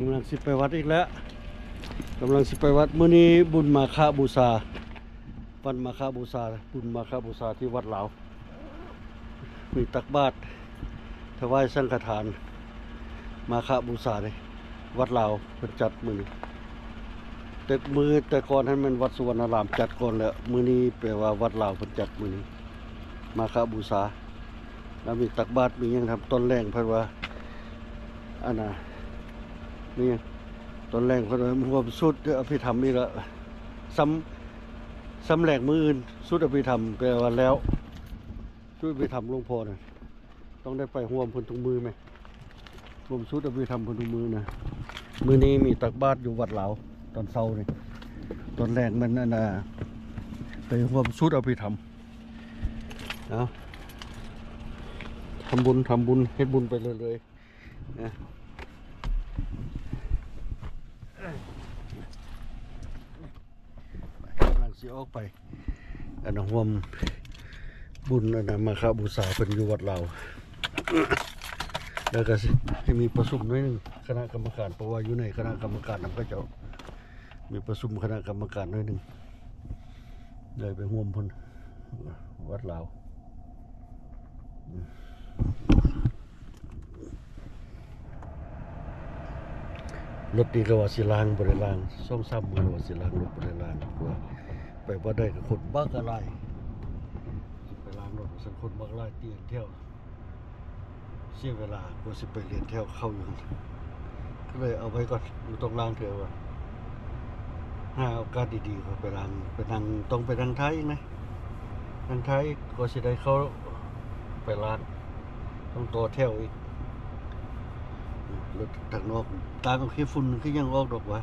กำลังสิไปวัดอีกแล้วกำลังสิไปวัดมื้อนี้บุญมาฆบูชาวันมาฆบูชาบุญมาฆบูชาที่วัดเหลามีตักบาตรถวายสังฆทานมาฆบูชาเลยวัดเหลาเพิ่นจัดมื้อนี้แต่ก่อนนั้นมันวัดสุวรรณารามจัดก่อนแล้วมื้อนี้แปลว่าวัดเหลาเพิ่นจัดมื้อนี้มาฆบูชาแล้วมีตักบาตรมีหยังทำต้นแรงเพิ่นว่าอันน่ะนี่ตอนแรกเพิ่นรวมสุดอภิธรรมนี่ละซ้ำแหลกมืออื่นสุดอภิธรรมแปลว่าแล้วสุดอภิธรรมหลวงพ่อน่ะต้องได้ไปร่วมเพิ่นทุกมือไหมรวมสุดอภิธรรมเพิ่นทุกมือนะมื้อนี้มีตักบาตรอยู่วัดเหลาตอนเช้านี่ตอนแรกมันนั่นน่ะไปร่วมสุดอภิธรรมเอาทำบุญเฮ็ดบุญไปเลยๆนะกำลังสิออกไปอันนั้นร่วมบุญอันนั้นมาฆบูชาเป็นอยู่วัดเราแล้วก็ให้มีประชุมด้วยนึงคณะกรรมการเพราะว่าอยู่ในคณะกรรมการนำก็จะมีประชุมคณะกรรมการด้วยนึงเลยไปร่วมพุ่นวัดเรารถดีก็ว่าสิล้างบริล้างซ่อมซ้ำกันว่าสิล้างรถบริล้างกว่าไปบ่ได้กับคนบ้ากอะไรไปล้างรถสักคนบ้ากอะไรเตียนเที่ยวเสียเวลากว่าสิไปเรียนเที่ยวเข้าอยู่ก็เลยเอาไว้ก่อนอยู่ตรงล้างเถอะว่าหาโอกาสดีๆก็ไปล้างไปนั่งต้องไปทางไทยนะทางไทยก็สิได้เข้าไปล้างต้องต่อแถวอีกรถทางนอกตาก็ขี้ฝุ่นขี้ยังออกดอกวะ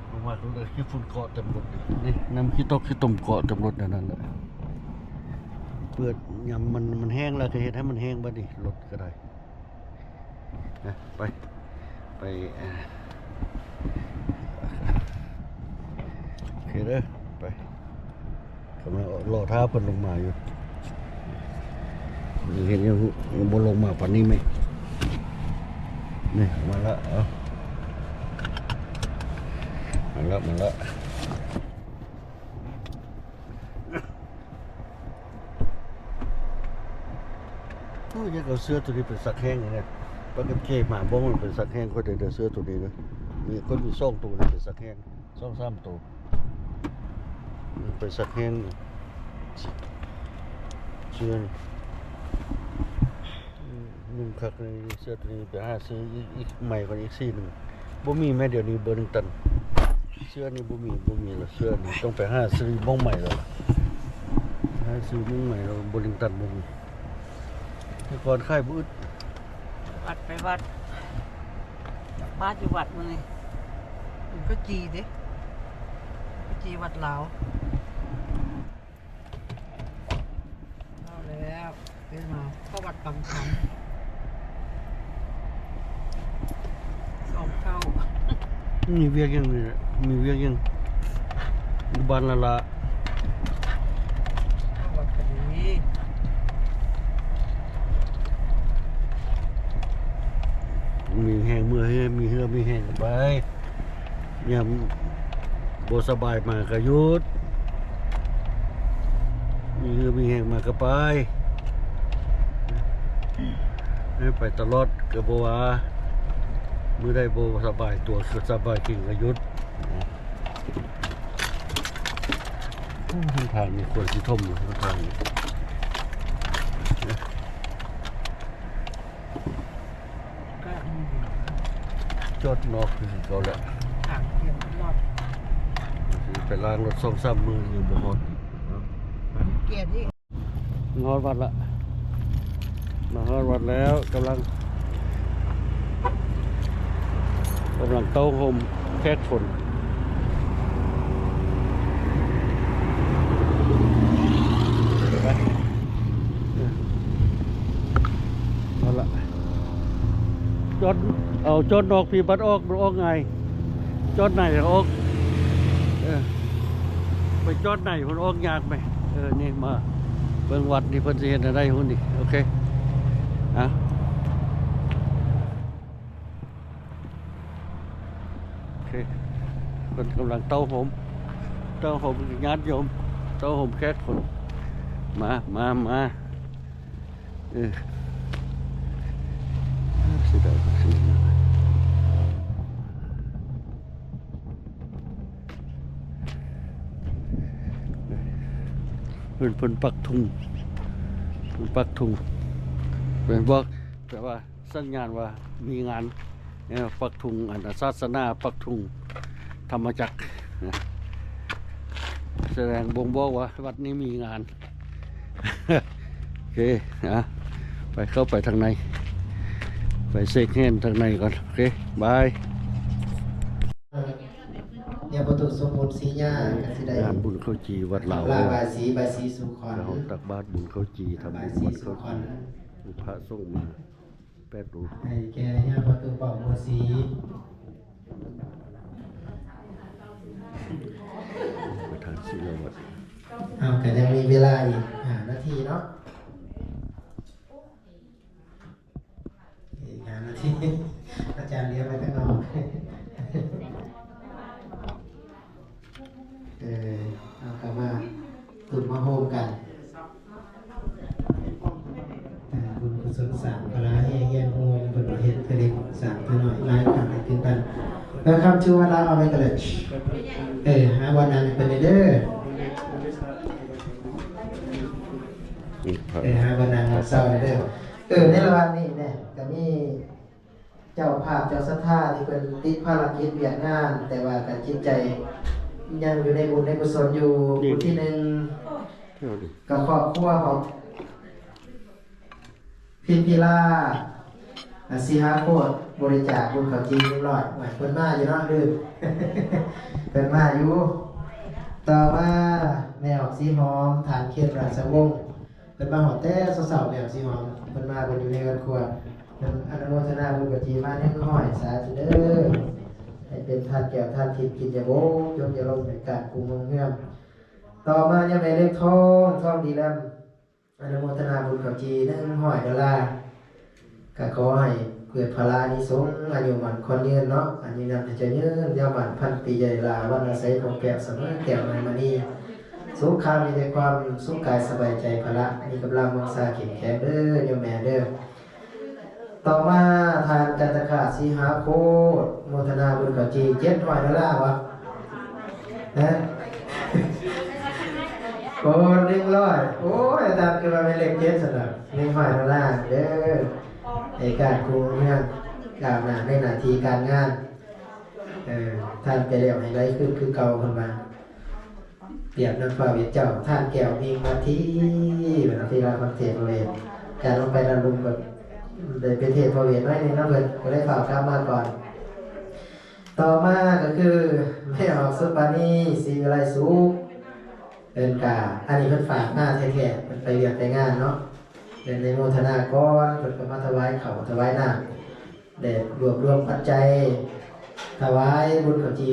ออกมาดูเลยขี้ฝุ่นเกาะเต็มรถนี่น้ำขี้ตกขี้ตุ่มเกาะเต็มรถนั่นแหละเปิดยำมันแห้งแล้วก็เห็นให้มันแห้งบ้าดิรถก็ได้นะไปโอเคเด้อไปกำลังรอท้าเพิ่นลงมาอยู่เห็นยังบนลงมาป่านนี้ไหมนี่มาละมาละโอ้ยยังเอาเสื้อตัวนี้เป็นสักแห้งเลยเนี่ยปกติหมาบ้องมันเป็นสักแห้งก็เดี๋ยวเสื้อตัวนี้เลยมีคนมีซ่องตัวนี่เป็นสักแห้งซ่องซ้ำตัวเป็นสักแห้งเสื้อหนึ่งคักในเสื้อตัวนี้ไปหาซื้ออีกใหม่กว่าอีก4 หนึ่งบ่มีแม่เดี๋ยวนี้เบอร์ 1 ตันเสื้อนี่บ่มีแล้วเสื้อนี่ต้องไปหาซื้อบ้องใหม่แล้วหาซื้อบ้องใหม่แล้วเบอร์ 1 ตันบ่มีแต่ก่อนค่ายบ่อึดวัดไปวัดบ้านอยู่วัดมันนี่มันก็จีเด้ก็จีวัดลาวเอาแล้วเป็นมาเข้าวัดบางคำ2 เท่ามีเวียกยังบ้านละเข้าวัดกันนี้มีแห้งเมื่อให้มีเหือมีแห้งไปยามบ่สบายมาก็หยุดมีเหือมีแห้งมาก็ไปตลอดก็บ่ว่ามื้อใดบ่สบายตัวสบายจริงก็หยุดทางนี้ควรสิท่มทางนี้จอดนอกคือเขาแหละทางเตรียมรอดไปล้างรถ2-3 มืออยู่บ่ฮอดเกียรติ งอดวัดละมาฮอดวัดแล้วกำลังเต้าห่มแค่ฝนเอาละจอดนอกพี่บัดออกไงจอดไหนออกไปจอดไหนมันออกยากไหมนี่มาเบิ่งวัดนี่เพิ่นสิเห็นอะไรหุ่นนี่โอเค เคคนกำลังเต้าผมญาติโยมเต้าผมแค่คนมาเสียดายสิเพิ่นปักทุงเป็นบอกแต่ว่าสัญญาณว่ามีงานเนี่ยปักทุงอันศาสนาปักทุงธรรมจักรนะแสดงบ่งบอกว่าวัดนี้มีงาน โอเคนะเข้าไปทางในไปเซ็กแฮนด์ทางในก่อนโอเคบาย เนี่ยประตูสมบูรณ์สีหญ้าก็สิได้ งานบุญข้าวจีวัดเหล่า ลาบายสีสุขอน เราตักบาตรบุญข้าวจีทำ บา บุ ย ญ สี วัด สุ ข้าว ขอ จี น พระส่งมา8 รูป ให้แก่เนี่ยประตูเป่าโมสี ประธานศิลวัตร เอาก็ยังมีเวลาอีก5 นาทีเนาะอีก5 นาที อาจารย์เรียกไปข้างนอกเอากลับมาตุ่มมาโฮมกันบุญกุศลสามพระเฮียนโฮมบุญเฮ็ดกระเด็กสามตัวหน่อยหลายครั้งให้ถึงกันแล้วคำชื่อว่าเราเอาไปกันเลยหาวันนั้นเป็นเด้อ นี่พระ หาวันนั้นเศร้าเด้อในระหว่างนี้เนี่ยก็มีเจ้าภาพเจ้าศรัทธาที่เป็นติดภารกิจเวียกงาน แต่ว่าการจิตใจยังอยู่ในบุญในกุศลอยู่บุญที่หนึ่ง เที่ยวดิ กับครอบครัวของพิมพิลาสีหาโคตรบริจาคบุญเขาจีนเรียบร้อยหมายเพิ่นมาอยู่เนาะลืม เพิ่นมาอยู่ต่อมาแมวสีหอมฐานเขตราชวงศ์เพิ่นมาหอดแต่สาวๆแมวสีหอมเพิ่นมาเพิ่นอยู่ในครัวเพิ่นอนุโมทนาบุญกับจีนมาให้ห้อยสาธุเด้อให้เป็นทานแก้วทานทิพย์กินยาโบยกยาลงในการปรุงเมืองเฮือมต่อมายังในเลขทองดีแล้วอนุโมทนาบุญกับจีน$100ก็ขอให้เกิดพลานิสงส์อายุมันคนยืนเนาะอันนี้นำจะยืนยาวมันพันปีใหญ่ลาวันอาศัยของแก้วเสมอแก้วในมณีสุขคามีแต่ความสุขกายสบายใจพละมีกำลังมังสาเข็มแข็งเด้อโยมแม่เด้อต่อมาทานกันตะขาสีหาโคตรโมทนาบุญกับจี$700วะนะโอ้100โอ้ยตามคือว่าเป็นเลข7สำหรับ$100เด้อในการครูเรื่องกล่าวหน้าในหน้าที่การงานท่านไปเรียกให้ไรขึ้นคือเก่าคนมาเปรียบนักฟ้าเวทเจ้าท่านแก้วมีมาที่เหมือนที่เราฟังเทศพระเวทการลงไประลุมแบบเลยเป็นเทศพระเวทไว้ในน้ำเงินก็ได้ข่าวกลับมาก่อนต่อมาก็คือไม่ออกสุปานีสีวิไลสุขเป็นกาอันนี้เพิ่นฝากหน้าแท้ๆมันไปเรียนไปงานเนาะเป็นในโมทนาก้อนเพิ่นก็มาถวายเขาถวายน้ำได้รวมปัจจัยถวายบุญข้าวจี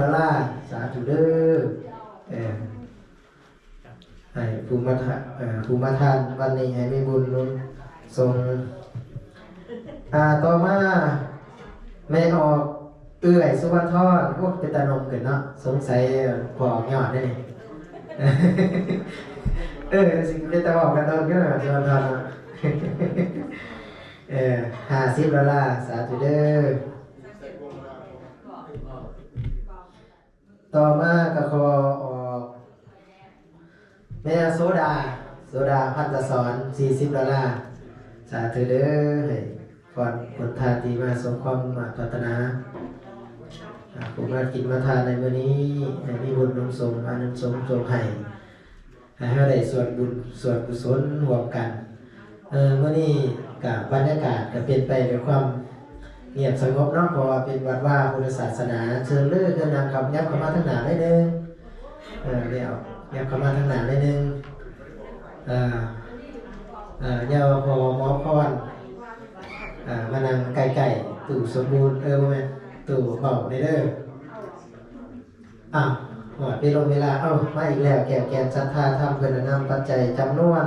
$100สาธุเด้อให้ภูมิทานวันนี้ให้มีบุญนุนทรงต่อมาแม่ออกสุวรรณทรพวกเป็นตานมขึ้นเนาะสงสัยพอยอดได้นี่สิ่งที่จะบอกกันตอนนี้นะสุวรรณทร$50สาธุเด้อต่อมาก็ขอออกแม่โซดาพันธสอน$40สาธุเด้อให้ก่อนผลทานที่มาสมความปรารถนาผมมากินมาทานในมื้อนี้ให้มีบุญนำส่งอานุสงส์จงให้เราได้ส่วนบุญส่วนกุศลรวมกันมื้อนี้กับบรรยากาศก็เป็นไปด้วยความเงียบสงบเนาะเพราะว่าเป็นวัดว่าพุทธศาสนาเชิญเลือกเดินนำคำยับเข้ามาทางหน้าได้นึงเดี๋ยวยับเข้ามาทางหน้าได้นึงเยาวพอหมอพรมานั่งไก่ตู่สมบูรณ์บ่แม่นตู่เบาได้เด้อหอดไปลงเวลามาอีกแล้วแก้วแกนศรัทธาทำเพิ่นนำปัจจัยจำนวน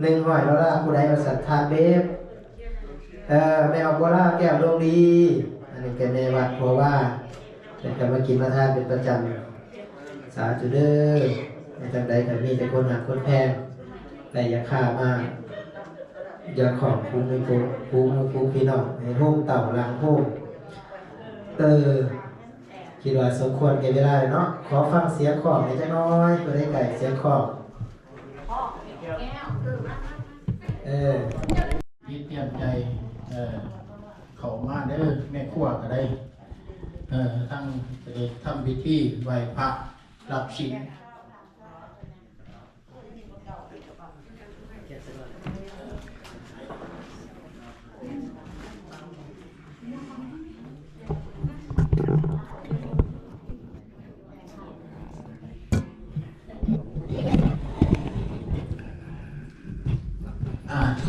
$100ผู้ใดมาศรัทธาเบบแม่ออกโบราณแก้วดวงดีอันนี้เป็นในวัดเพราะว่า แต่ก็มากินมาทานเป็นประจำสาธุเด้อในจังใดก็มีแต่คนหักคนแพงแต่อย่าฆ่ามากอย่าของภูมิภูมิพี่น้องให้โฮมเต่าล้างโฮมคิดว่าสมควรแก่เวลาเนาะขอฟังเสียงของในอยจักหน้อยเพื่อได้ไก่เสียงของมีเตรียมใจเขามาเด้อแม่ครัวก็ได้ทั้งทำพิธีไหว้พระรับศีล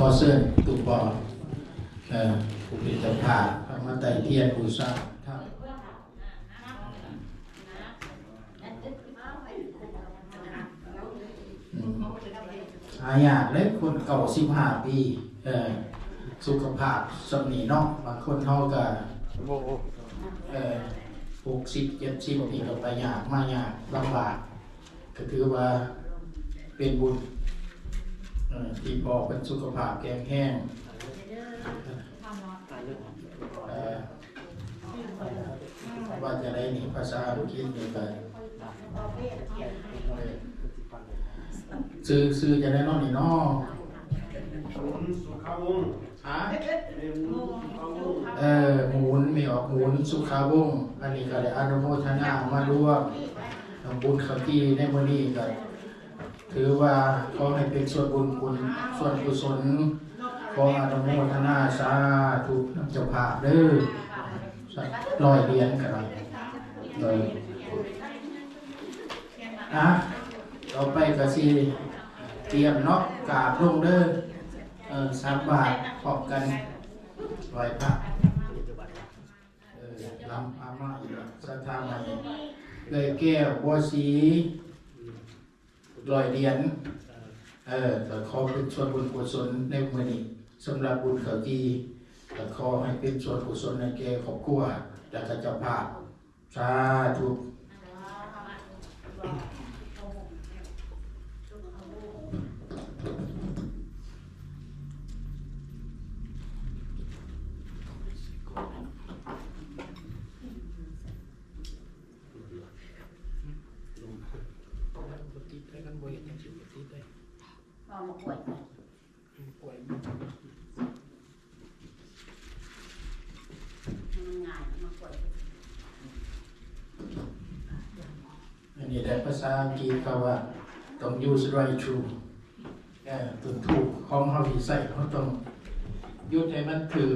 ขอเชิญตุปอผู้เป็นเจ้าภาพพระมาไต่เทียนบูชาท่านหายากเล็กคนเก่า15 ปีสุขภาพสำนีเนาะบางคนเขาก็60-70 ปีก็ไปยากมายากลำบากก็ถือว่าเป็นบุญที่พอเป็นสุขภาพแข็งแรงว่าจะได้นี่ภาษาอังกฤษนี่ก็ซื้อจะได้นอนนี่นอสุขาวงศ์หมุนไม่ออกหมุนสุขาวงศ์อันนี้ก็ได้อนุโมทนามาร่วมทำบุญข้าวจีในวันนี้ก็ถือว่าขอให้เป็นส่วนบุญส่วนกุศลขออนุโมทนาสาธุเจ้าภาพเด้อ100 เหรียญกันเลยต่อไปก็สิเตรียมเนาะกราบลงเด้อ3 บาทพร้อมกันไหว้พระลำอามาอีกสัทธาใหม่เลยแก้วบัวสี100 เหรียญแต่ขอเป็นส่วนบุญกุศลในมื้อนี้สำหรับบุญข้าวจีแต่ขอให้เป็นส่วนกุศลในแก่ครอบครัวและเจ้าภาพสาธุอันนี้ได้ภาษาอังกฤษเขาว่าต้อง use right true ต้องถูกของเขาที่ใส่เขาต้องยุดให้มันถือ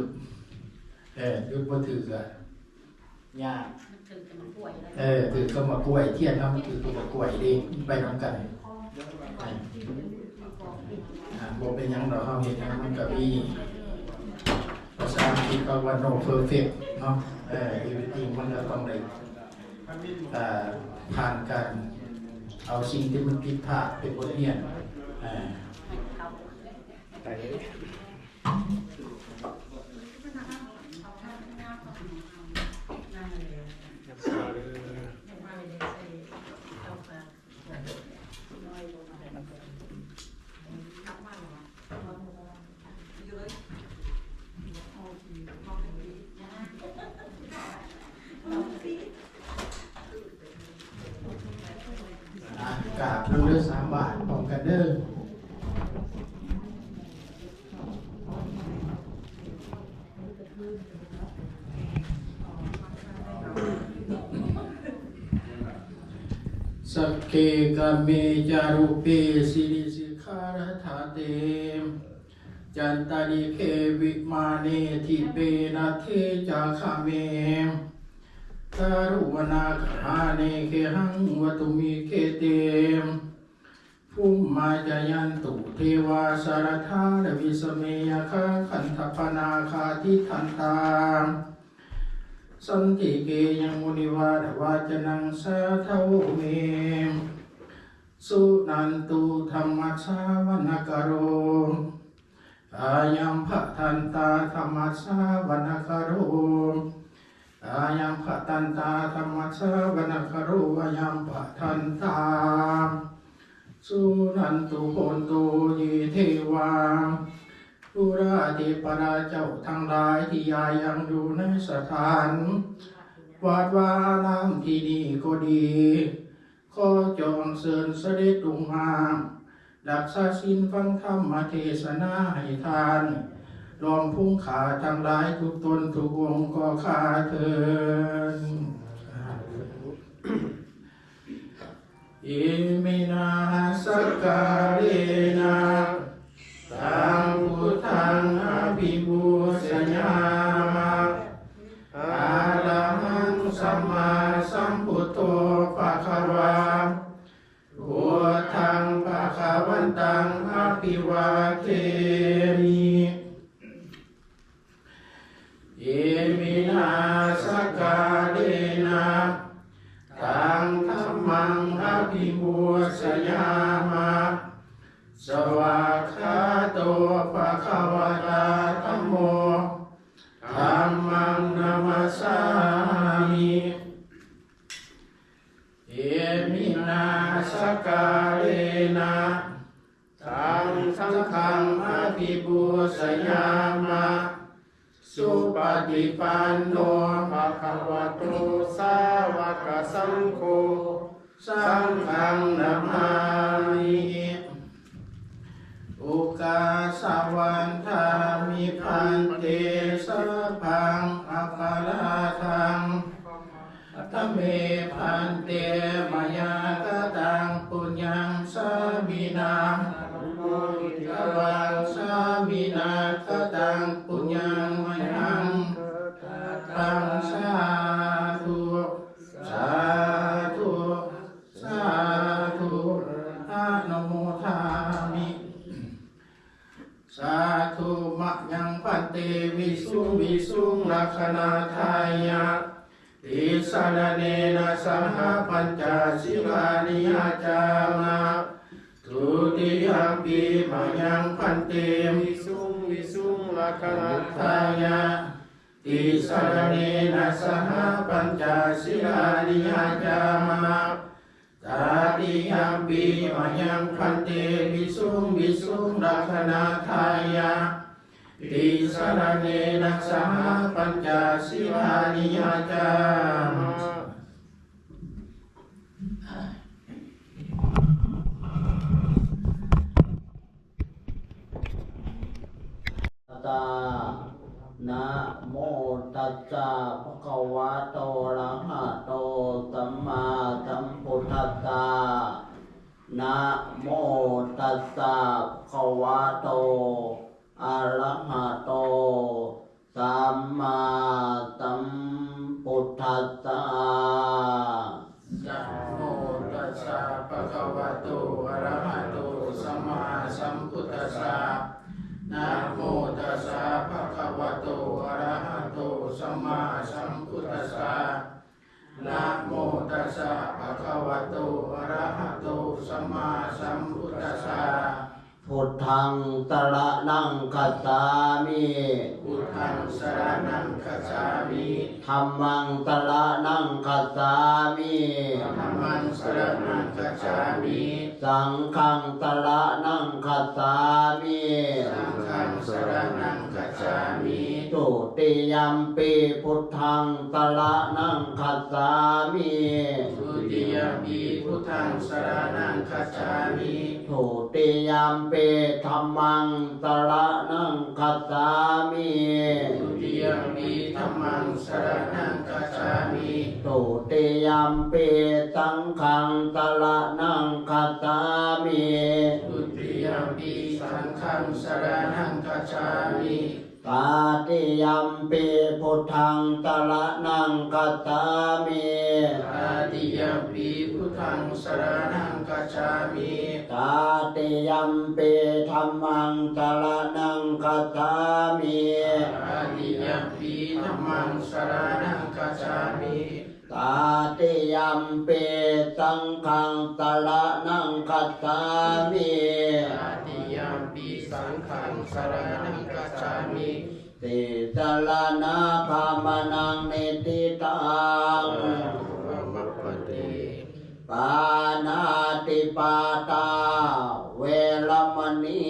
ยุดบ่ถือก็ยากถือก็มากล้วยเทียนทำถือก็มากล้วยดีไปนำกันบ่เป็นหยังดอกเฮาเฮ็ดมันก็มีภาษาอังกฤษเขาว่า no perfect เนาะeverything มันก็ต้องได้ผ่านการเอาสิ่งที่มันผิดพลาดเป็นบทเรียนกราบลงเด้อ3 บาทพร้อมกันเด้อสักเคกะเมจารุเปสิริสิขารถาเตจันตาริเควิมาเนทิเปนะเทจาคาเมตารุวนาคาเนเคหังวตุมิเคเตภูมิมาจายันตุเทวาสารธาดวิสเมยคาขันธปนาคาทิทันตาสันติเกยังมุนิวาดวาจนังสาทาวเมสุนันตุธรรมชาวนกโรอายัมภทันตาธรรมชาวนกโร อายังปะตันตาธรรมะสวนาคารุอายังปะทันตาสุนันตุโหนตุยีเทวาปุราธิปราเจ้าทั้งหลายที่ยายังอยู่ในสถานวัดวาน้ำที่นี่ก็ดีขอจงเชิญเสด็จลงมารักษาศีลฟังธรรมเทศนาให้ทานรองพุ่งขาทั้งหลายทุกตนทุกวงก็ขาเถิดอิมินาสการเรนะตังพุทธังอภิบูชญามาอะระหังสัมมาสัมพุทโธภะคะวาพุทธังภะคะวันตังอภิวาเทมิอิมินาสการเรนะตังธัมมังอภิบูชญามาสวากขาโตภะคะวะตาธัมโมธัมมังนามัสสามิเอมินาสการเรนะตังสังฆังอภิบูชญามะสุปฏิปันโนภะคะวะโตสาวกสังโฆสังฆังนามามิอุกาสวันธามิพันเตสัพพังอภาราทังธเมพันเตมายากตังปุญญังสามินามุทิตวังสามินาคตังปุญญังมยังตังสาธุสาธุสาธุอนุโมทามิสาธุมะยังปันเตวิสุวิสุงลักขณาทายะติสารเนนะสหปัญจศีลานิยจามะทุติยมปีมะยังปันเตวิสุงลักขณาทายะติสารเนนะสหปัญจศีลานิยจามะตาติยมปีมะยังพันเตวิสุงลักขณาทายะติสารเนนะสหปัญจศีลานิยจามะตานะโมตัสสะภะคะวะโตอะระหะโตสัมมาสัมพุทธัสสะนะโมตัสสะภะคะวะโตอะระหะโตสัมมาสัมพุทธัสสะ นะโมตัสสะภะคะวะโตอะระหะโตสัมมาสัมพุทธัสสะนะโมตัสสะภะคะวะโตอะระหะโตสัมมาสัมพุทธัสสะนะโมตัสสะภะคะวะโตอะระหะโตสัมมาสัมพุทธัสสะ พุทธังสรณังคัจฉามิ พุทธังสรณังคัจฉามิ ธัมมังสรณังคัจฉามิ ธัมมังสรณังคัจฉามิ สังฆังสรณังคัจฉามิ สังฆังสรณังคัจฉามิ ตุติยัมปิพุทธังสรณังคัจฉามิ ทุติยมปีพุทธังสรณังคัจฉามิ ตุติยัมปิธัมมังสรณังคัจฉามิ ทุติยมปีธัมมังสรณังคัจฉามิ ตุติยัมปิสังฆังสรณังคัจฉามิ ทุติยมปีสังฆังสรณังคัจฉามิ ตาติยัมปิพุทธังสรณังคัจฉามิ ตาติยมปีพุทธังสรณังคัจฉามิ ตาติยัมปิธัมมังสรณังคัจฉามิ ตาติยมปีธัมมังสรณังคัจฉามิ ตาติยัมปิสังฆังสรณังคัจฉามิ ตาติยมปีสังฆังสรณังคัจฉามิ ต ติสารนาคามานังเนติตังปานาติปาตาเวรมณี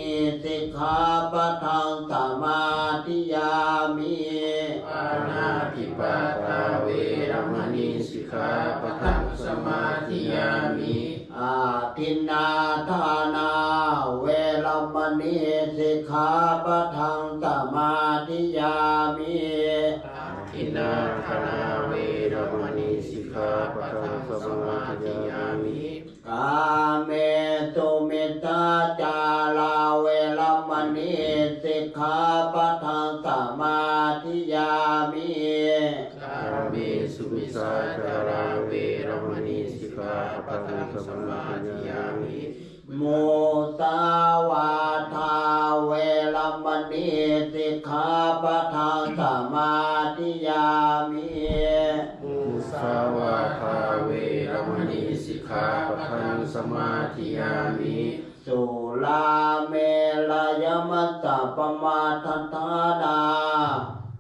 สิกขาปะทังสมาธิยามิ ปานาติปาตาเวรมณีสิกขาปะทังสมาธิยามิ อาทินนาทานาเวรมณีสิกขาปะทังสมาธิยามิ ทินนาธนาเวรมณีสิกขาปะทังสมาธิยามิ กาเมตุมิตาจาราเวรมณีสิกขาปะทังสมาธิยามิ กาเมสุมิสาจาราเวรมณีสิกขาปะทังสมาธิยามิ โมสาวาทาเวรมณีสิกขาปะทังสมาธิยามิ มุสาวาทาเวรมณีสิกขาปะทังสมาธิยามิ สุลาเมรยมัสสะปมาทัฏฐานา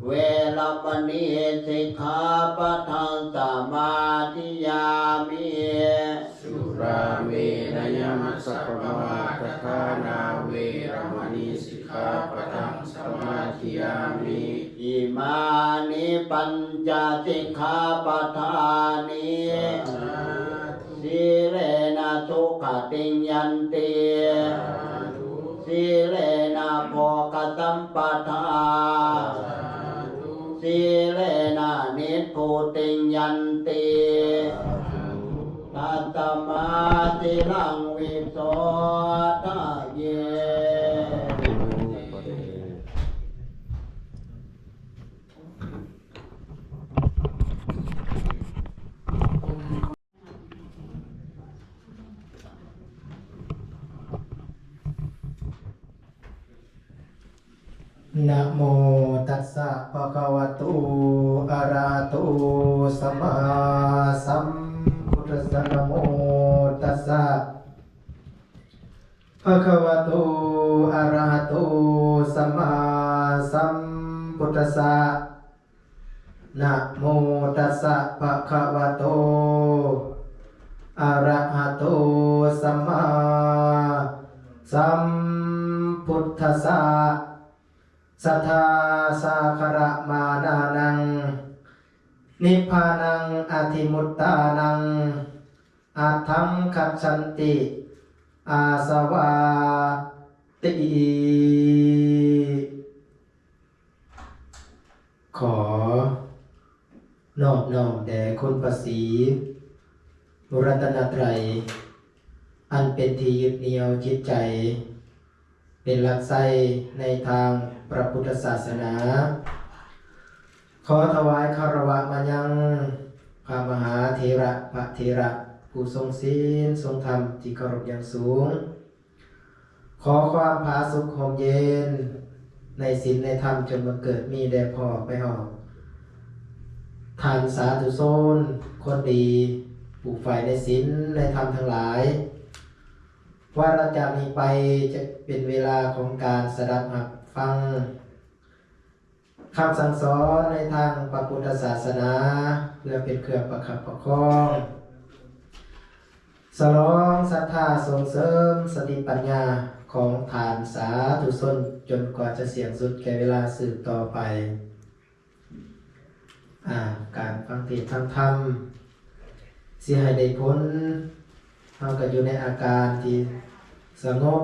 เวรมณีสิกขาปะทังสมาธิยามิ สุราเมรยมัสสะปมาทัฏฐานาเวรมณีสิกขาปะทังสมาธิยามิ อิมานิปัญจสิกขาปทานิสีเลนะสุขติงยันติสีเลนะโภคสัมปทาสีเลนะนิพพุติงยันติตัตตมาติลังวิโสทะเย นะโมตัสสะภะคะวะโตอะระหะโตสัมมาสัมพุทธัสสะนะโมตัสสะภะคะวะโตอะระหะโตสัมมาสัมพุทธัสสะนะโมตัสสะภะคะวะโตอะระหะโตสัมมาสัมพุทธัสสะสัทธาสาคระมานานังนิพพานังอธิมุตตานังอัตถังคัจฉันติอาสวาติขอนอบน้อมแด่คุณพระศรีรัตนตรัยอันเป็นที่ยึดเหนี่ยวจิตใจเป็นหลักไส้ในทางพระพุทธศาสนาขอถวายคารวะมายังพระมหาเถระพระเถระผู้ทรงศีลทรงธรรมที่เคารพอย่างสูงขอความผาสุกหอมเย็นในศีลในธรรมจนบังเกิดมีแด่พ่อไปออกทานสาธุชนคนดีปลูกฝ่ายในศีลในธรรมทั้งหลายว่าเราจากนี้ไปจะเป็นเวลาของการสดับหับฟังคำสั่งสอนในทางพระพุทธศาสนาเพื่อเป็นเครื่องประคับประคองสลองศรัทธาส่งเสริมสติปัญญาของฐานสาธุชนจนกว่าจะเสี่ยงสุดแก่เวลาสืบต่อไปการฟังเทศน์ฟังธรรมสิให้ได้ผลเราก็อยู่ในอาการที่สงบ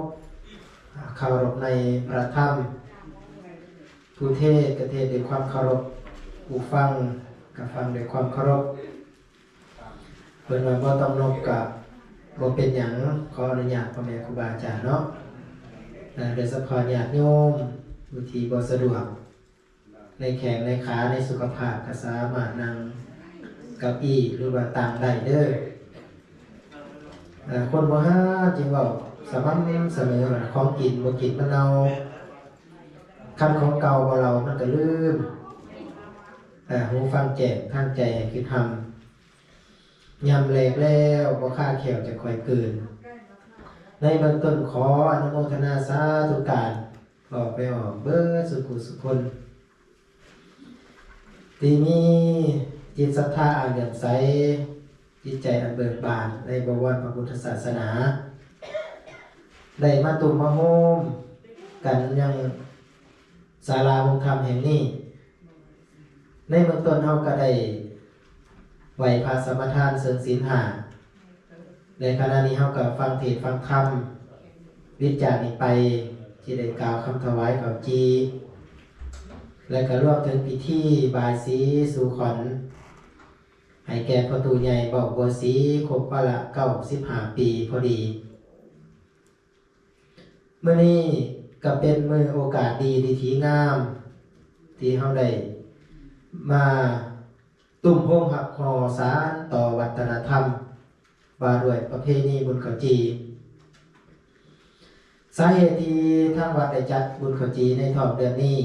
เคารพในพระธรรมผู้เทศก็เทศด้วยความเคารพผู้ฟังก็ฟังด้วยความเคารพเพิ่นว่าบ่ต้องนบกับบ่เป็นหยังขออนุญาตพ่อแม่ครูบาอาจารย์เนาะโดยเฉพาะญาติโยมผู้ที่บ่สะดวกในแขนในขาในสุขภาพก็สามารถนั่งเก้าอี้หรือว่าตั้งได้เด้อคนบ่ห้าจริงเว้าสม่ำเสมอของกินบ่กินมันเอาคันของเก่าบ่เรามันก็ลืมหูฟังแจ้งทางใจคือทำยำแหลกแล้วบ่ค่าแขวจะค่อยเกินในเบื้องต้นขออนุโมทนาสาธุการออกไปออกเบิดสุขุสุคน ที่มีจิตศรัทธาอันเลื่อมใสจิตใจอันเบิกบานในบวรพระพุทธศาสนาได้มาตุ่มมาโฮมกันยังศาลาองค์ธรรมแห่งนี้ในเบื้องต้นเฮาก็ได้ไหวพระสมทานเสริญศีลห้าในขณะนี้เฮาก็ฟังเทศน์ฟังธรรมวิจารณ์นี้ไปที่ได้กล่าวคำถวายข้าวจีและก็รวมถึงพิธีบายสีสู่ขวัญให้แก่พ่อตู่ใหญ่บอกบัวสีครบวาระ95 ปีพอดีเมื่อนี้ก็เป็นมื้อโอกาสดีที่งามที่เฮาได้มาตุ่มโฮมหักหอสารต่อวัฒนธรรมว่าด้วยประเพณีบุญข้าวจีสาเหตุที่ทางวัดได้จัดบุญข้าวจีในท้องเดือนนี้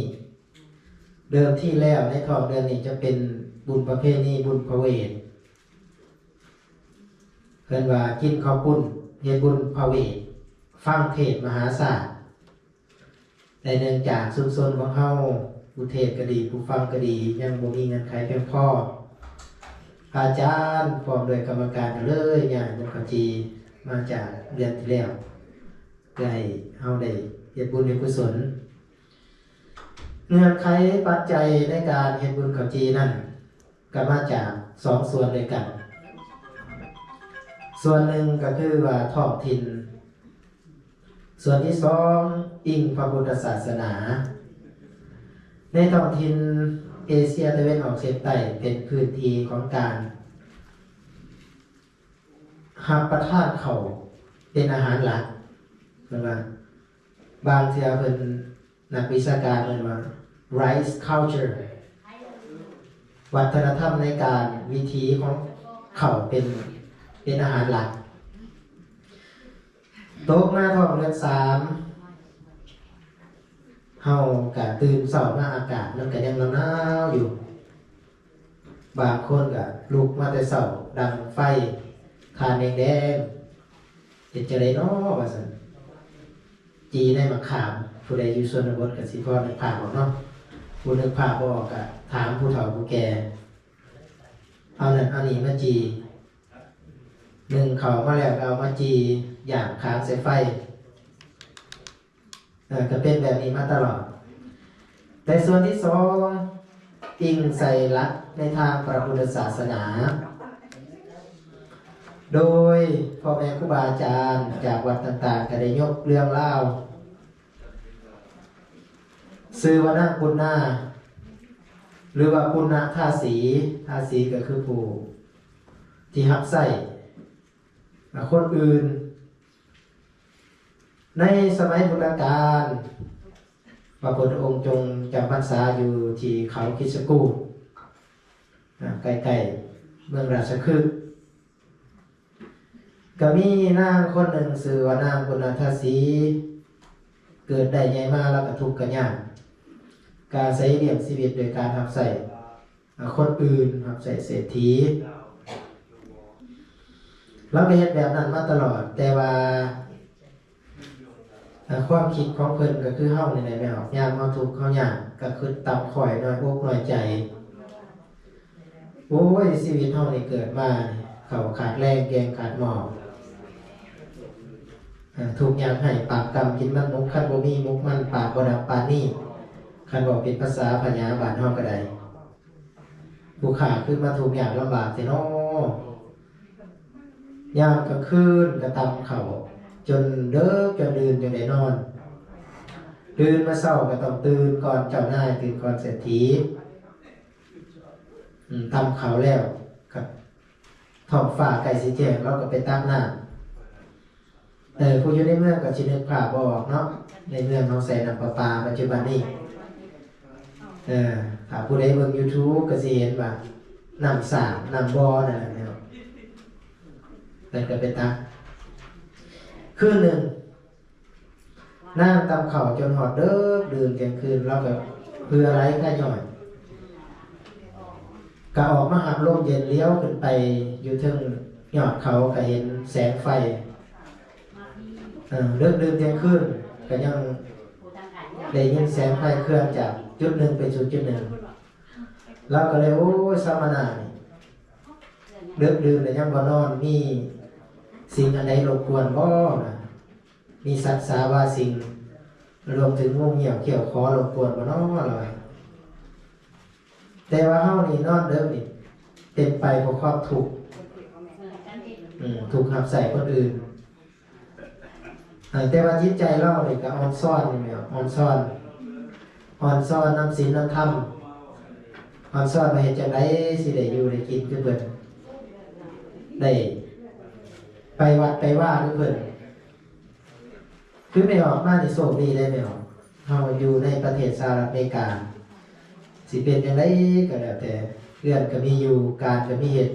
เดิมที่แล้วในท้องเดือนนี้จะเป็นบุญประเพณีบุญพระเวทเพิ่นว่ากินข้าวปุ้นเฮ็ดบุญพระเวทฟังเทศน์มหาศาสตร์แต่เนื่องจากชุมชนของเฮาผู้เทศก็ดีผู้ฟังก็ดียังบ่มีเงินไขเพียงพออาจารย์พร้อมด้วยกรรมการเลยญาติบุญข้าวจีมาจากเดือนที่แล้วเพื่อให้เฮาได้เฮ็ดบุญเฮ็ดกุศลเงื่อนไขปัจจัยในการเฮ็ดบุญข้าวจีนั่นก็มาจาก2ส่วนด้วยกันส่วนหนึ่งก็คือว่าท้องถิ่นส่วนที่2อิงพระพุทธศาสนาในท้องถิ่นเอเชียตะวันออกเฉียงใต้เป็นพื้นที่ของการรับประทานข้าวเป็นอาหารหลักเพิ่นว่าบางเทื่อเพิ่นนักวิชาการเพิ่นว่า rice culture วัฒนธรรมในการวิถีของข้าวเป็นอาหารหลักตกมาท้องเดือน3เฮาก็ตื่นเช้ามาอากาศมันก็ยังหนาวอยู่บางคนก็ลุกมาแต่เช้าดังไฟทานแดงๆเป็นจังได๋น้อว่าซั่นจีในมะขามผู้ใดอยู่ชนบทก็สิพอนึกภาพออกเนาะผู้นึกภาพบ่ออกก็ถามผู้เฒ่าผู้แก่เอานั่นเอานี่มาจีนึ่งข้าวมาแล้วก็เอามาจีย่างค้างใส่ไฟก็เป็นแบบนี้มาตลอดแต่ส่วนที่2อิงใส่หลักในทางพระพุทธศาสนาโดยพ่อแม่ครูบาอาจารย์จากวัดต่างๆก็ได้ยกเรื่องเล่าซื้อว่านางปุณณาหรือว่าปุณณทาสีทาสีก็คือผู้ที่รับใช้คนอื่นในสมัยพุทธกาลพระพุทธองค์จงจำพรรษาอยู่ที่เขาคิชกูฏใกล้ๆเมืองราชคฤห์ก็มีนางคนหนึ่งชื่อว่านางปุณณทาสีเกิดได้ใหญ่มาแล้วก็ทุกข์ก็ยากการใช้เลี้ยงชีวิตโดยการรับใช้คนอื่นรับใช้เศรษฐีเราก็เฮ็ดแบบนั้นมาตลอดแต่ว่าความคิดของเพิ่นก็คือเฮานี่แหละแม่ออกยามเฮาทุกข์เฮายากก็คือตับข่อยน้อยอกน้อยใจโอ้ยชีวิตเฮานี่เกิดมาเขาขาดแรงแกงขาดหม้อทุกอย่างให้ปากกำกินมันมุกคันบ่มีมุกมันปากบ่ดับปานนี้คันบอกเป็นภาษาพญาบ้านเฮาก็ได้ผู้ขาคือมาทุกอย่างลำบากแท้น้อยามกลางคืนก็ตำข้าวจนเลิกจนดื่นจนได้นอนตื่นมาเช้าก็ต้องตื่นก่อนเจ้านายตื่นก่อนเศรษฐีทำข้าวแล้วครับท้องฟ้าใกล้สิแจ้งเราก็ไปตักน้ำผู้อยู่ในเมืองก็สินึกภาพบ่ออกเนาะในเมืองเฮาใส่น้ำประปาปัจจุบันนี้ถ้าผู้ใดเบิ่ง YouTube ก็สิเห็นว่าน้ำสระน้ำบ่อนั่นแหละแล้วก็ไปตักคืนหนึ่งนั่งตำข้าวจนหอดเด้อดื่มเที่ยงคืนแล้วก็เพื่ออะไรก็ย่อยก็ออกมาหับลมเย็นเลี้ยวขึ้นไปอยู่เทิงยอดเขาก็เห็นแสงไฟเลิกดื่มเที่ยงคืนก็ยังได้ยินแสงไฟเคลื่อนจากจุดหนึ่งไปสู่จุดหนึ่ง เราก็เลยโอ้ยสมณะนี่เลิกดื่มแล้วยังบ่นอนมีสิ่งอันใดรบกวนบ่นะมีสัตว์สาว่าสิ่งรวมถึงงูเหี่ยวเขียวคอรบกวนบ่เนาะล่ะแต่ว่าเฮานี่นอนเดิมนี่เต็มไปเพราะความทุกข์ถูกหักใส่คนอื่นแต่ว่าจิตใจเราเนี่ยก็อ่อนซ่อนนี่แม่อ่อนซ่อนนำศีลนำธรรมอ่อนซ่อนมาเฮ็ดจังไดสิได้อยู่ได้กินคือเพิ่นได้ไปวัดไปว่าคือเพิ่นคือไม่ออกมานี่โชคดีได้ไม่ออกเฮาอยู่ในประเทศสหรัฐอเมริกาสิเป็นจังไดก็แล้วแต่เรือนก็มีอยู่การก็มีเฮ็ด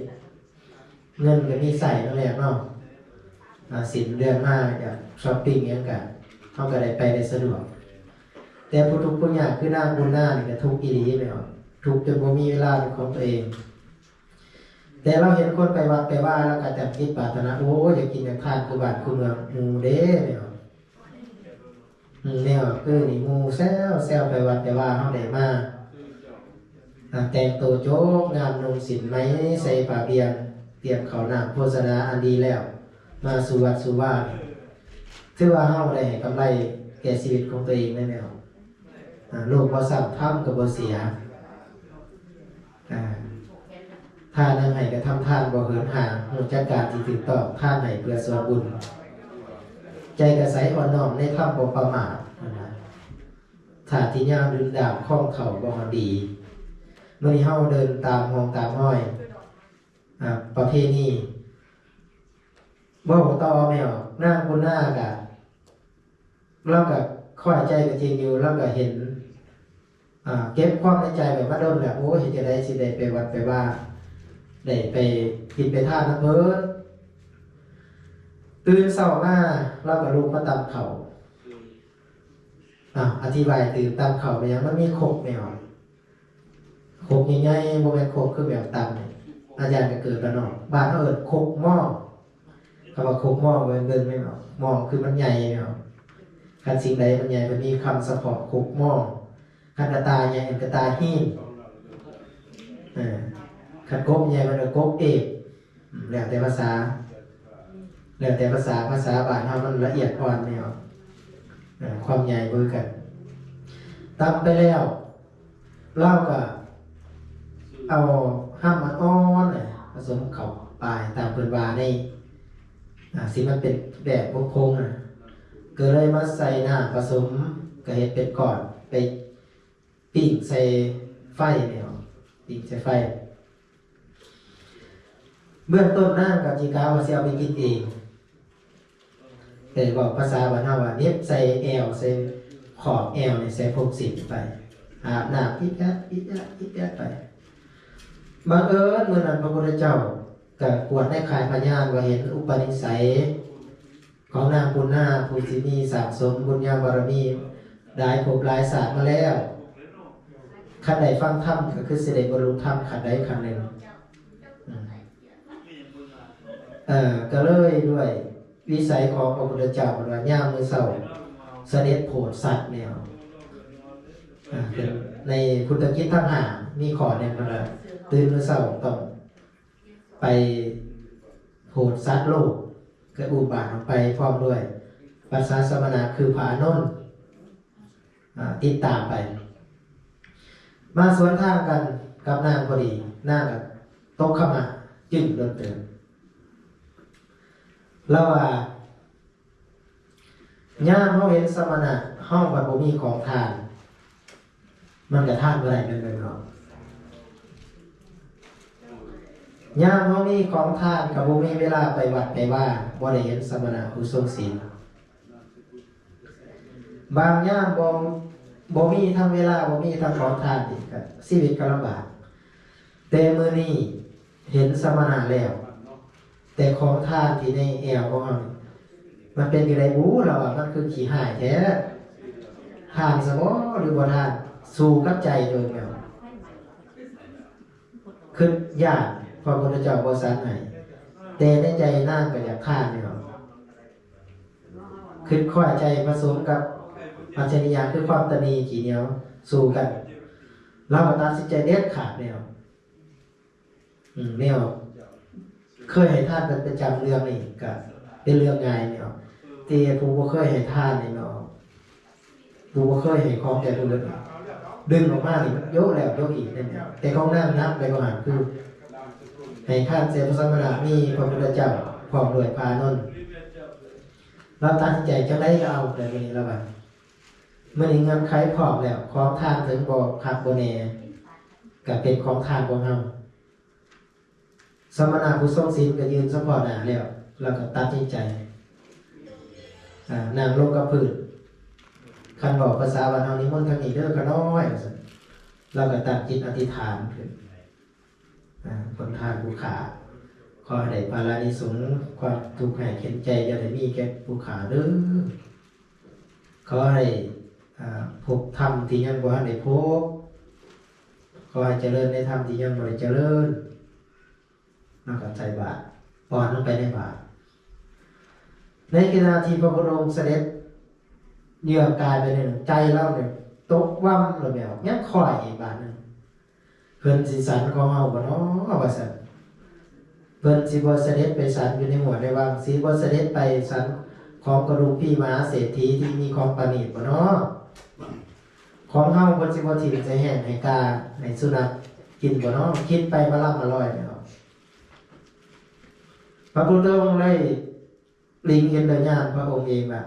เงินก็มีใส่นั่นแหละเนาะสินเดือนมาอยากช้อปปิ้งหยังกันเขาก็ได้ไปได้สะดวกแต่ผู้ทุกข์ผู้ยากคือนางบุญนานี่ก็ทุกข์อีหลีแม่นบ่ทุกข์จนบ่มีเวลาเป็นของตัวเองแต่เราเห็นคนไปวัดไปว่าแล้วก็จะคิดปรารถนาโอ้ยอยากกินอยากทานคือบ้านคือเมืองหมู่เด้แม่นบ่แนวคือนี่หมู่แซวไปวัดไปว่าเฮาได้มาแต่งตัวโจ๊กงามนุ่งสินไหมใส่ผ้าเบียงเตรียมข้าวน้ำโภชนาอันดีแล้วมาสู่วัดสู่ว่าถือว่าเฮาได้กำไรแก่ชีวิตของตัวเองได้แม่นโลกบ่ซ้ำทำก็บ่เสียทานนำให้ก็ทำทานบ่เหินห่างรู้จักการที่ถูกต้องทานให้เพื่อส่วนบุญใจกระใสอ่อนน้อมในธรรมบ่ประมาทถ้าที่ยาวดื่มด่ำคล่องเข้าบ่ฮอดดีเมื่อนี้เฮาเดินตามห้องตามห้อยประเพณีบ่ต่อแมวนางบุญนาคอะเราก็ค่อยใจก็จริงอยู่เราก็เห็นเก็บความในใจแบบมาโดนแบบโอ้เห็นจะได้สิได้ไปวัดไปว่าได้ไปกินไปทานน้ำเพิ่นตื่นเช้ามาเราก็ลุกมาตำข้าวอธิบายตื่นตำข้าวไปยังมันมีครกแมวครกใหญ่ๆบ่แม่นครกคือแบบตำนี่อาจารย์ก็เกิดแล้วเนาะบ้านเฮาเอิ้นครกหม้อคำว่าครกหม้อเบิ่งไม่ออกหม้อคือมันใหญ่เนาะคันสิ่งใดมันใหญ่มันมีคำเฉพาะครกหม้อคันกระตายใหญ่กระตายหิ้งคันกบใหญ่มันก็กบเอกแล้วแต่ภาษาบ้านเฮามันละเอียดอ่อนแนวความใหญ่เบิ่งกันตำไปแล้วเราก็เอาห้ามมันอ่อนผสมเข้าไปตามเพิ่นว่าในสิมันเป็นแบบวงโค้งก็เลยมาใส่น้ำผสมก็เฮ็ดเป็นก้อนไปปิ้งใส่ไฟเนี่ยปิ้งใส่ไฟเบื้องต้นน้ำกับจีกาว่าสิเอาไปกินเองแต่บอกภาษาบ้านเฮาว่าเน็บใส่แอวใส่ขอบแอวนี่ใส่พกสิบไปอาบน้ำอิดแอดไปบังเอิญมื้อนั้นพระพุทธเจ้าก็กวดในขายพญานว่าเห็นอุปนิสัยของนางปุณณาผู้ที่มีสะสมบุญญาบารมีได้ภพหลายศาสตร์มาแล้วขั้นใดฟังธรรมก็คือสิได้บรรลุธรรมขั้นใดขั้นหนึ่งก็เลยด้วยวิสัยของพระพุทธเจ้าว่าย่ามมื้อเช้าเสด็จโปรดสัตว์แนวเป็นในพุทธกิจทั้งห้ามีข้อแนะนำว่าตื่นมื้อเช้าต้องไปโปรดสัตว์โลกก็อุบาทออกไปพร้อมด้วยภาษาสมณะคือพระอานนท์ติดตามไปมาสวนทางกันกับนางพอดีนางกับตกเข้ามาจึงเดินเติมแล้วย่ามเขาเห็นสมณะห้องบัดบ่มีของทานมันกระทานอะไรเป็นไปหรอกย่ามเขามีของทานกับบ่มีเวลาไปวัดไปว่าบ่ได้เห็นสมณะผู้ทรงศีลบางย่ามบ่มีทั้งเวลาบ่มีทั้งของทานอีกก็ชีวิตก็ลำบากแต่มื้อนี้เห็นสมณะแล้วแต่ของทานที่ในแอวของเรามันเป็นอยู่ในบูเรามันคือขี้หายแท้ทานสมอหรือบ่ทานสู่กับใจโดยแนวคือยากพระพุทธเจ้าบ่สั่งให้แต่ในใจนางก็อยากทานนี่เนาะคือค่อยใจผสมกับปัญจนิยาคือความตนีขี้เหนียวสู่กัน เราก็ตัดสินใจเด็ดขาดแนวแนวเคยให้ทานเป็นประจำเรื่องนี่ก็เป็นเรื่องง่ายเนี่ยที่ผู้บ่เคยให้ทานนี่เนาะผู้บ่เคยให้ของแต่ผู้อื่นดึงออกมานี่มันโยกแล้วโยกอีกนั่นเนี่ยแต่ของน้ำนับไปก็หันคือให้ทานเสพสมณะมีพระพุทธเจ้าพร้อมด้วยพานนท์เราตัดสินใจจังได๋ก็เอาแต่มื้อนี้แล้วบัดมื้อนี้เงินไขพร้อมแล้วของทานถึงบ่คักบ่แน่ก็เป็นของทานของเฮาสมณะผู้ทรงศีลก็ยืนเฉพาะหน้าแล้วก็ตัดสินใจนั่งลงกับพื้นคันบอกภาษาบ้านเฮานิมนต์ทางนี้เด้อก็น้อยว่าซั่นเราก็ตั้งจิตอธิษฐานขึ้นผลทานผู้ขาขอให้ได้ภารานิสงส์ความทุกข์ให้เข็นใจอย่าได้มีแก่ผู้ขาเด้อขอให้พบธรรมที่ยังบ่ทันได้พบขอให้เจริญในธรรมที่ยังบ่ได้เจริญแล้วก็ใส่บาตรป้อนลงไปในบาตรในขณะที่พระพุทธองค์เสด็จเยื่อกายไปในใจเราเนี่ยตกว่ำแล้วแบบยังคอยอีกบาทนึงเพิ่นสิสันของเฮาบ่เนาะว่าซั่นเพิ่นสิบ่เสด็จไปสันอยู่ในหัวในวังสิบ่เสด็จไปสันของกระดูกพี่มหาเศรษฐีที่มีของประณีตบ่เนาะของเฮาเพิ่นสิบ่ถิ่มใจแห้งให้กาให้สุนัขกินบ่เนาะคิดไปบ่ล่ำอร่อยเนาะพระพุทธองค์ได้ลิงเห็นโดยญาณพระองค์เองว่า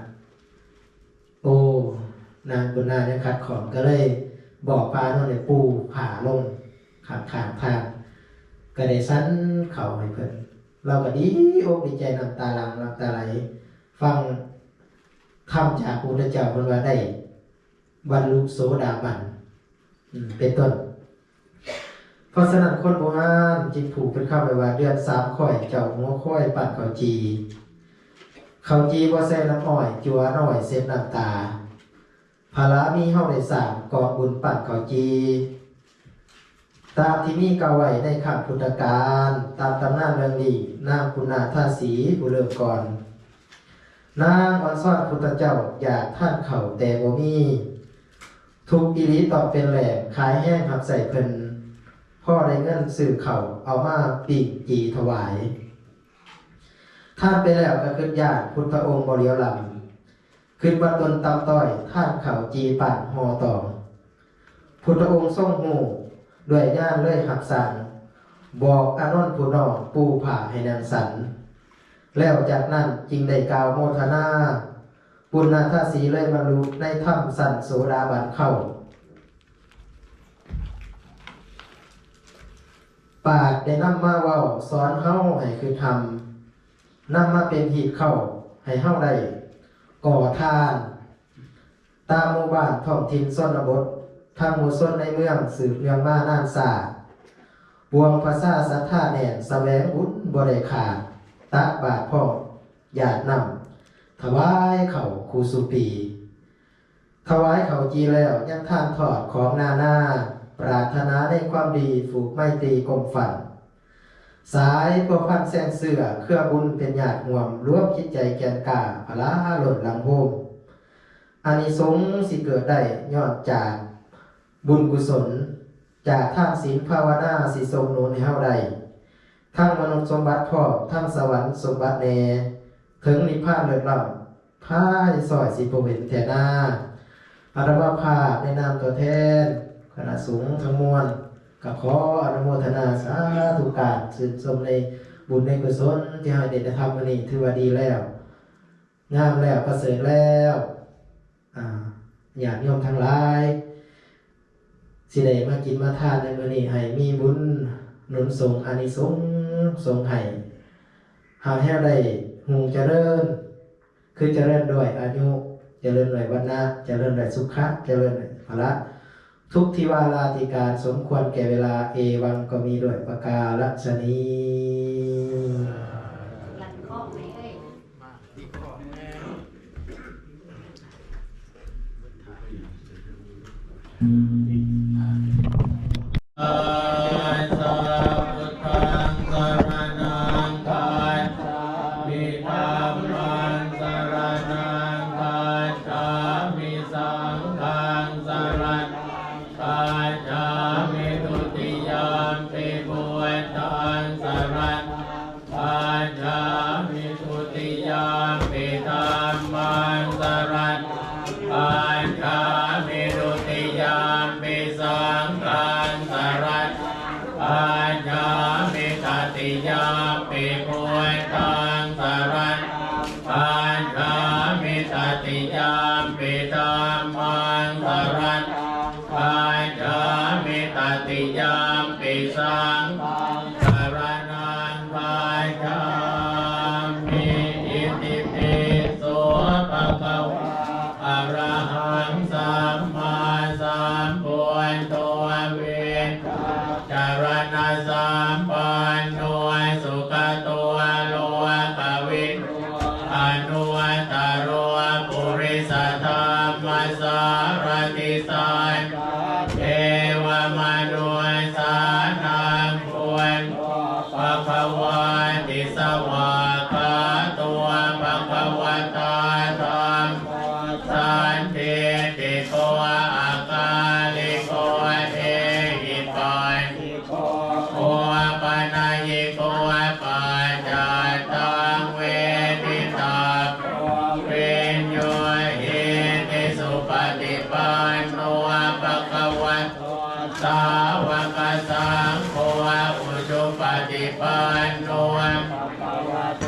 โอ้นางบุญนาเนี่ยขัดของก็เลยบอกพาโน่นเนี่ยปูผ่าลงขาดทางก็ได้สั้นเข่าให้เพิ่นเราก็ดีอกดีใจน้ำตาลังน้ำตาไหลฟังคำจากพระพุทธเจ้าเพิ่นว่าได้บรรลุโสดาบันเป็นต้นเพราะฉะนั้นคนโบราณจึงผูกเป็นคำไว้ว่าเดือน3ค่อยเจ้าหัวค่อยปั่นข้าวจีบ่ใส่น้ำอ้อยจัวน้อยเสพน้ำตาภาระมีเฮาได้สร้างกองบุญปั่นข้าวจีตามที่มีกล่าวไว้ในคำพุทธกาลตามตำนานเรื่องนี้นางปุณณาทาสีผู้เริ่มก่อนนางอ่อนซ้อนพุทธเจ้าอยากท่านเขาแต่บ่มีทุกอีหลีตอบเป็นแหลกขายแห้งหับใส่เพิ่นพ่อได้เงินซื้อเขาเอามาปีกจีถวายท่านไปแล้วก็ขึ้นญาติพุทธองค์บริยลำขึ้นว่าตนตำต้อยท่านเขาจีปั่นหอต่อพุทธองค์ทรงหูด้วยญาติเลยหักสั่งบอกอานนท์ผู้นอกปูผ่าให้นางสันแล้วจากนั้นจึงได้กล่าวโมทนาปุณณาทาสีเลยบรรลุในถ้ำสันโสดาบันเข้าปาดได้นำมาเว้าสอนเฮาให้คือทำนำมาเป็นหีบเข้าให้เฮาได้ก่อทานตามหมู่บ้านท้องถิ่นชนบททางหมู่ชนในเมืองสืบเนื่องมานานสาปวงภาษาศรัทธาแน่นแสวงบุญบ่ได้ขาดตักบาตรพ่อญาตินำถวายเข้าครูสุปีถวายเข้าจีแล้วยังท่านทอดของนาปรารถนาในความดีฝูกไมตรีกลมฝันสายประพันธ์แสงเสือเครือบุญเป็นญาติห่วมรวมจิตใจแกนกาพลาหล่นหลังโฮมอานิสงส์สิเกิดได้ย้อนจากบุญกุศลจากทานศีลภาวนาสิทรงหนุนให้เฮาได้ทั้งมนุษย์สมบัติพ่อทั้งสวรรค์สมบัติแน่ถึงนิพพานเลิศล้ำพายซอยสิบ่เว้นแท้หน้าอาตมาภาพในนามตัวแทนคณะสงฆ์ทั้งมวลก็ขออนุโมทนาสาธุการชื่นชมในบุญในกุศลที่ให้ได้ทำวันนี้ถือว่าดีแล้วงามแล้วประเสริฐแล้วญาติโยมทั้งหลายสิได้มากินมาทานในมื้อนี้ให้มีบุญหนุนส่งอานิสงส์ส่งให้หาให้ได้หูเจริญคือเจริญด้วยอายุเจริญด้วยวรรณะเจริญด้วยสุขะเจริญด้วยพละทุกทิวาลาธิการสมควรแก่เวลาเอวังก็มีด้วยประกาศนีจา สัพพิพุทธังสรณคัจฉามิตติยามปิธัมมังสรณคัจฉามิตติยามปิสังฆังสรณังคัจฉามิอิติปิโสภะคะวะอะระหังสัมมาสัมพุทโธเวจารณะสัมปันโนสุขโตโลกวิทูอนุตตโรปุริสธรรมสารติสันเทวมนุสานังพุทโธภะคะวะติสวากขาตัวภะคะวะตาธัมโมสันติติโกอาคาลิโกเอหิปันติโกโอปัญญิโกปัจจตังเวทิตาโกเวนโยเอติสุปฏิปันโนภะคะวะโตสาวกสังโฆอุชุปฏิปันโนภะคะวะโต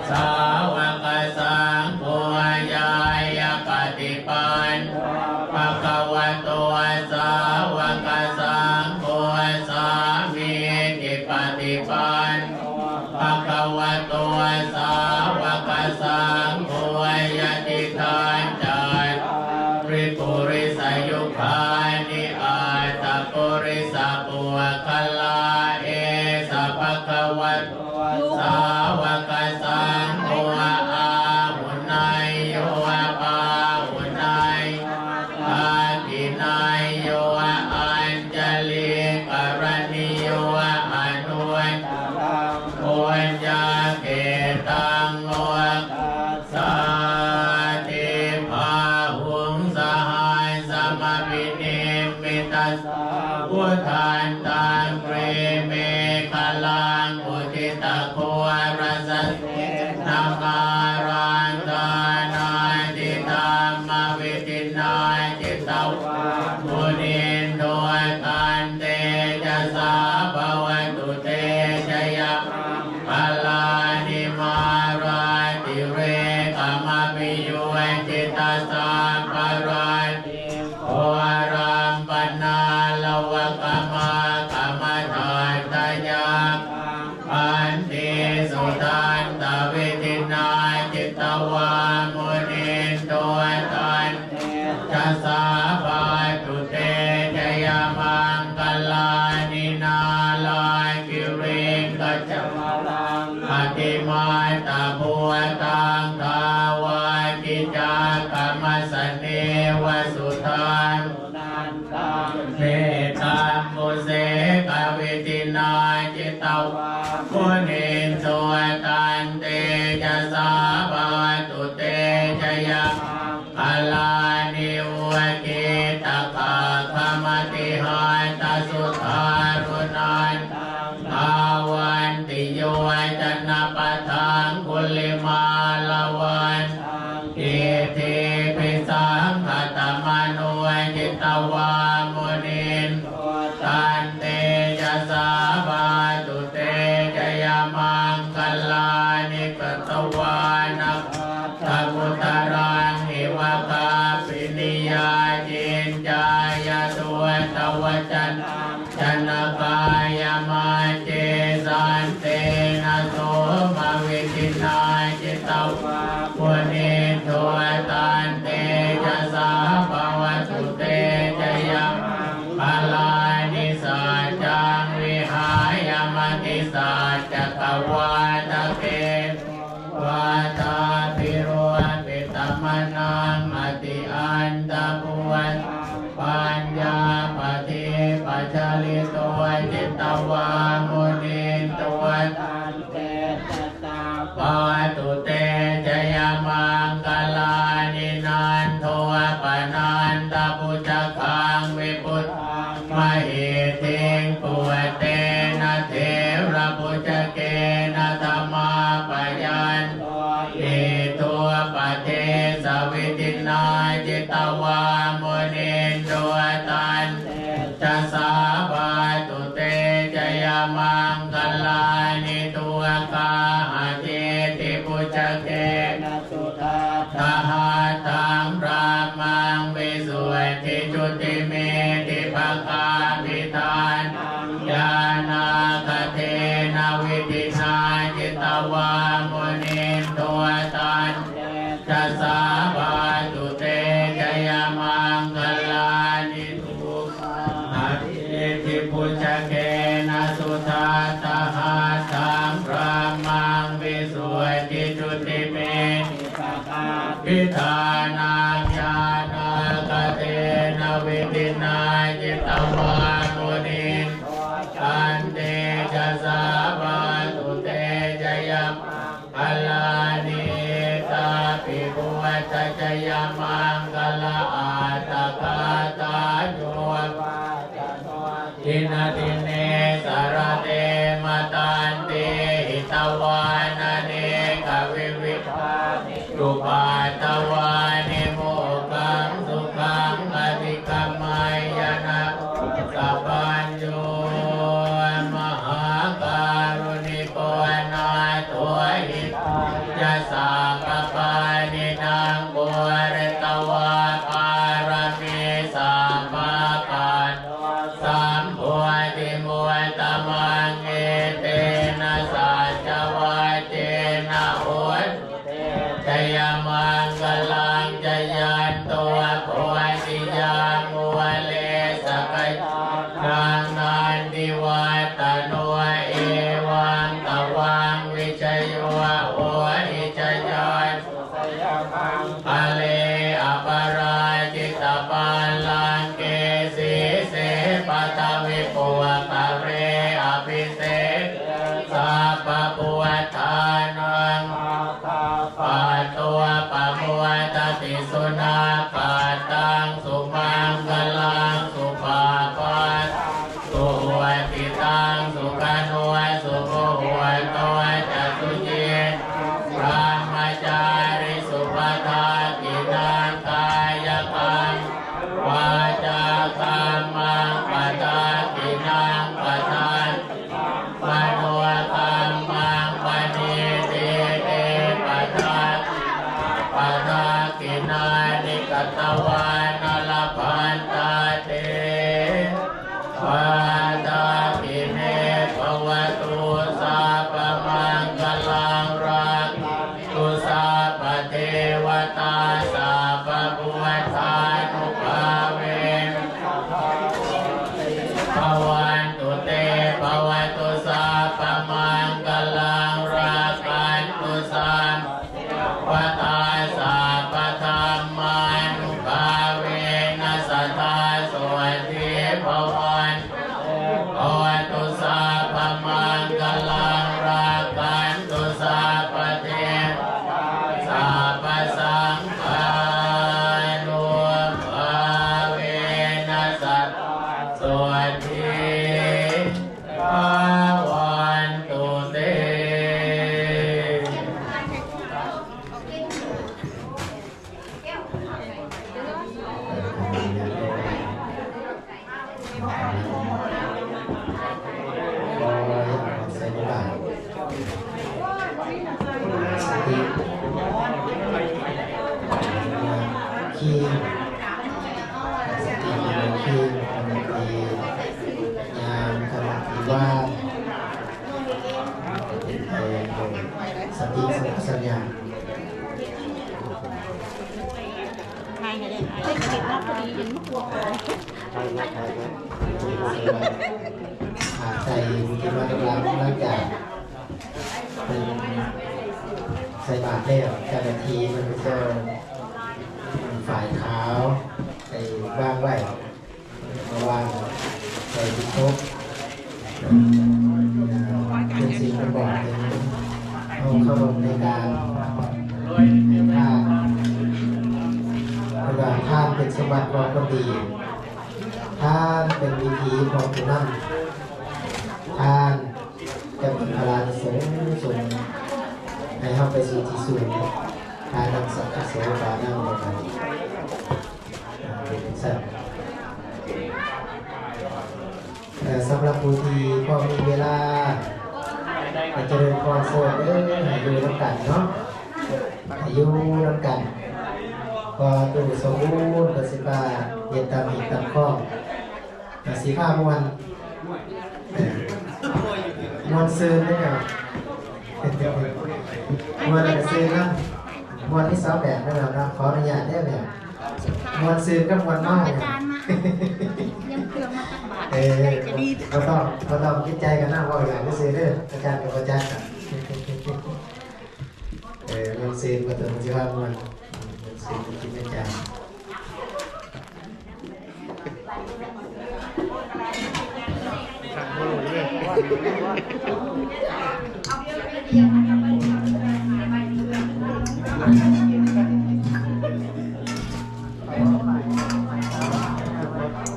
สาวกสังโฆญาญาปฏิปันโนภะคะวะโตสาวกสังโฆสามีจิปฏิปันโนภะคะวะโตสาวกสังโฆยติทานจัตริปุริสยุคานิอาตปุริสปุคลาเอสะภะคะวะโตสาวกสังโฆอาหุนายโยปาหุนายอาทินายโยอัญจลิกรณิโยอนุตตรังโอนยาเกตังโอสาธิภาหุงสหายสมปิเนมิตัสสะพุทธันตังเปรเมฆลังอุทิตะโครัสเสนาการันตานาจิตามวิตินาจิตวามุนินโดตันเตจะสาภวตุเตชยมังพลานิมาราติเรกามปิโยจิตาสาปราติโอรัมปนาลวะกามากามทาตยาปันติสุตันตวิตินาจิตวามุนินโตตันเตจะสาภาตุเตจยมังกลานินาลายกิริงกัจจวังอติมาตาบัวตังทาวากิจากรรมสเนวสุทังนันตังเมตัมมุเสกวิตินาจิตวามุนินโตตันเตจะสาภาตุเตจยมังกลานิวกิตกะขมติหาตสุทารุนันตังภาวันติโยจันปะทังกุลิมาลวันอิทิปิสังขตมโนจิตวามุนินตันเตจะสาภาตุเตจยมังกลานิกตวานักตะมุตรังหิวกาปินิยาจินจายตัวตวจันจันกายมาเจสันเตนะโสมวิตินาจิตวาปุณิโตตันเตจะสาภวตุเตจยมังพลานิสัจจังวิหายมติสัจจกวาตะเกวาตาภิโรปิตมนังอติอันตะปุวันปัญญาปฏิปัจจลิโตจิตวามุนินโตตันเตจะสาภวตุเตจยมังกลานินันโทปนันตปุจจคังวิปุตตังมหิทิงปุเตนะเทระปุจจเกนะธรรมาปยันโตอิตัวปเทสวิตินาจิตวามุนินโตตันเตจะสาภาตุเตจยมังกลานิตัว กาหะเจติปุจเกนะสุทัสสะหะตังรามังวิสุทธิจุติเมติภคามิทานญาณกเทนะวิตินาจิตวามุนินตัวตันจะสาบาตุเตจยมังคลานิทุกอาทิติปุจเกนะสุทัสสะหะตังรามังวิสุทธิจุติเมติภคามิทานังญาณกเทนะวิตินาจิตวามุนินตันเตจะสาบาตุเตจยมังคลานิตาปิปุวัตจยมังคลาอาตกาตาโยทินาทิเนสารเตมตันเตหิตวานาเนกวิวิภาตุปาตวานิโมกังสุขังอธิกรรมายนะสัพพัญโยมหาการุณิโกนาตัวหิตจะสังกปานินางบุรตวาปารมีสัมมาปันสัมโพธิมุตตมังเอเตนะสัจวัตเจนะโหติจยมังคลังจยันตัวโพธิยามุเลสกยนางนันติวัตโนเอวังตวังวิจโยโอหิจยันอเลอปราจิตปัลลังเกสีเสปัตวิปุวะกะเรอภิเศษสัพพะปุวทานังปัตตัวปะมุวตติสุนาปัตตังสุมังคลังสุภาปัสสุวติตังสุขันวสุโภวโตจะสุเจพระมจาริสุปทากินังกายกรรมวาจากรรมังปทากินังปทานมโนกรรมังปณิติเตปทาปทากินานิกตวานลพันตาเตปทากิเนภวตุสัพพมังคลังรักตุสัพพเทวตาสัพพพุทธานุภาเวภวันตุเตภวตุสัพพมังคลังรักขันตุสัมปทาสัพพธรรมานุภาเวนัสสทาสวัสดีภวันภวตุสัพพมังคลังรักขันตุสัพพเทวสัพพสังฆานุภาเวนัสสทธาสวัสดีภวันตุเต ใส่บาตรสติคีสติคีมันตียามขณะที่ว่าสติสัญญา ใครกันเนี่ยไอ้เด็กนักพอดีเห็นพวก หากใจที่มากำลังร่างกายเป็นใส่บาตรแล้วเจ้าหน้าที่มันก็จะฝ่ายขาวใส่ว่างไว้มาวางใส่ที่โต๊ะเป็นสิ่งประกอบถึงเอาเข้าลงในการท่าเวลาท่านเป็นสมบัติของคนดีท่านเป็นวิธีของผู้นำท่านจะเป็นพลานิสงส่งให้เข้าไปสู่ที่สูงทานนำสักดิ์โสบานั่งในการเป็นสัตว์สำหรับผู้ที่พอมีเวลา ให้เจริญพรสวัสดีให้อยู่ร่วมกันเนาะให้อยู่ร่วมกันพอตู่สมบูรณ์กสิบาเย็นตามหินตามข้องกสิภามวลมวลซื่นได้ไหมมวลอะไรซื่นนะมวลที่สองแบบได้แล้วนะขออนุญาตได้แบบมวลซื่นกับมวลเมาเนี่ย ยังเครื่องมาตักบาตร เออเราต้องคิดใจกันนะว่าอย่างนี้ซื้อเด้ออาจารย์กับอาจารย์กันมันซื้อมาตัวมันจะว่ามันซื้อมาคิดอาจารย์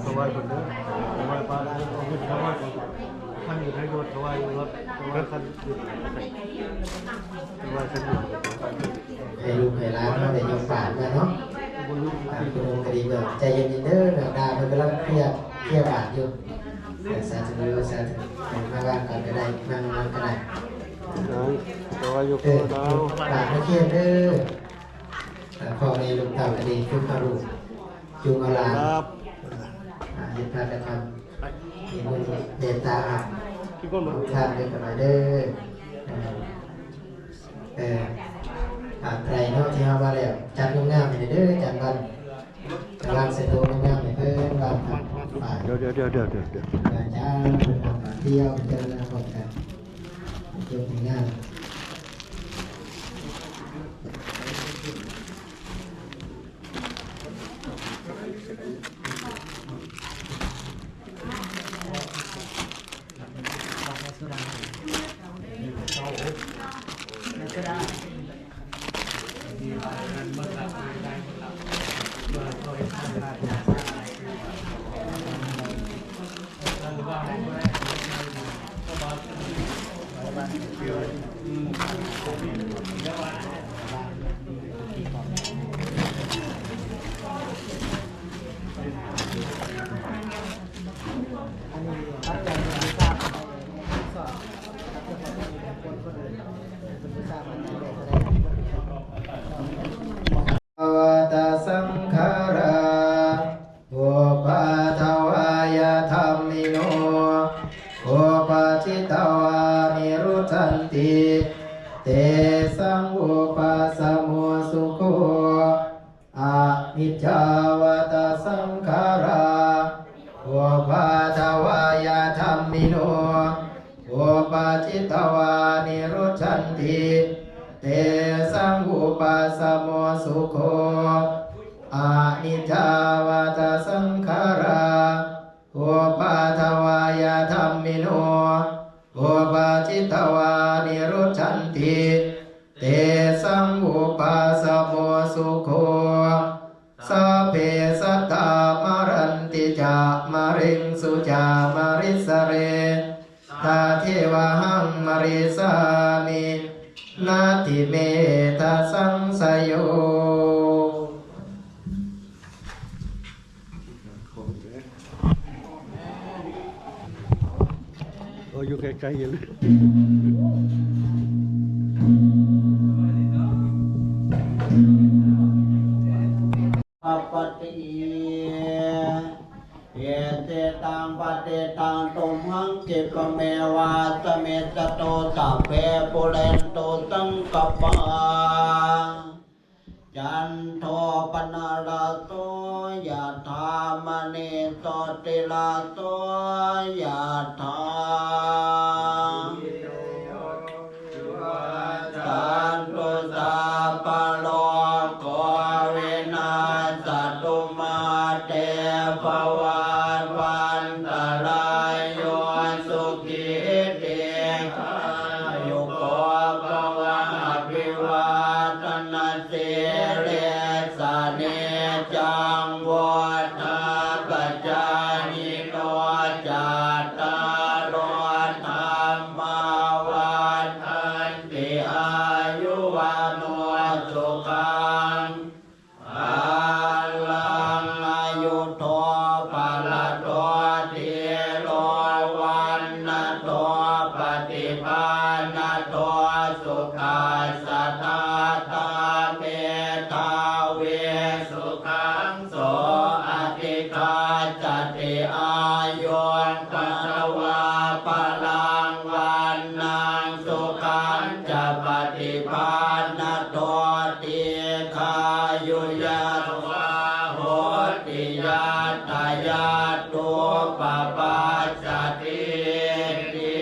ถวายคนเด้อถวายปลาได้เอาเงินถวายคนท่านอยู่ในรถถวายรถถวายคันอยู่ถวายคันอยู่ ให้ลูกให้ร้านเขาได้ยกปากกันเนาะคุณลุงคดีแบบใจเย็นๆเด้อแบบดามันกำลังเครียดบาดอยู่สาธุสาธุมาว่างกันก็ได้นั่งก็ได้ ถวายยก ปา เรา กไม่เครียดเด้อพอในลูกเต่าคดีคือเขาลูกจุงเอาลา ครับ ยึดพากันทำมีมือเดตาครับ พี่ก้นมา ทานเดินกันหน่อยเด้อใครเนาะที่เขามาแล้วจัดงามๆให้เด้อจัดวันวางเสร็จโตงามๆให้เพิ่นวางฝ่าย เดี๋ยว จ้าเดินทางมาเที่ยวเจริญอาภรณ์กันเที่ยวงานภวตสังขาราอุปาทวายธรรมิโนอุปาชิตวานิรุชันติเตสังอุปาสมุสุโขอะนิจจาวตสังขาราอุปาทวายธรรมิโนอุปาชิตวานิรุชันติเตสังอุปาสมุสุโขอานิจจาวตสังขาราอุปาทวายธรรมิโนอุปาจิตวานิรุชันติเตสังอุปาสมุสุโขสัพเพสัตตามรันติจามริงสุจามริสเรทาเทวหังมริสามินาติเมตสังสโยอยู่ไกลๆอยู่เลย ปฏิเยเตตังปฏิตังตุมหังกิปะเมวาสเมตโตสัพเพปุเรนโตสังกปปาจันโทปนาลาโตยะธามณิโสติลาโตยะธาสันตุสัพพะโลกโควินาศตุมาเตภวันตรายโยสุขิเตอายุโกภวะอภิวาทนาสิริสาเนจังวัฏฏปัจจานิโนจัตตารโอธรร สุขาสตาตาเมตาเวสุขังโสอติกาจติอายุงปัสวาปะลังวันนังสุขังจะปฏิภาณโตติคายุยาสวาโหติยาตายาตุปปาจติติ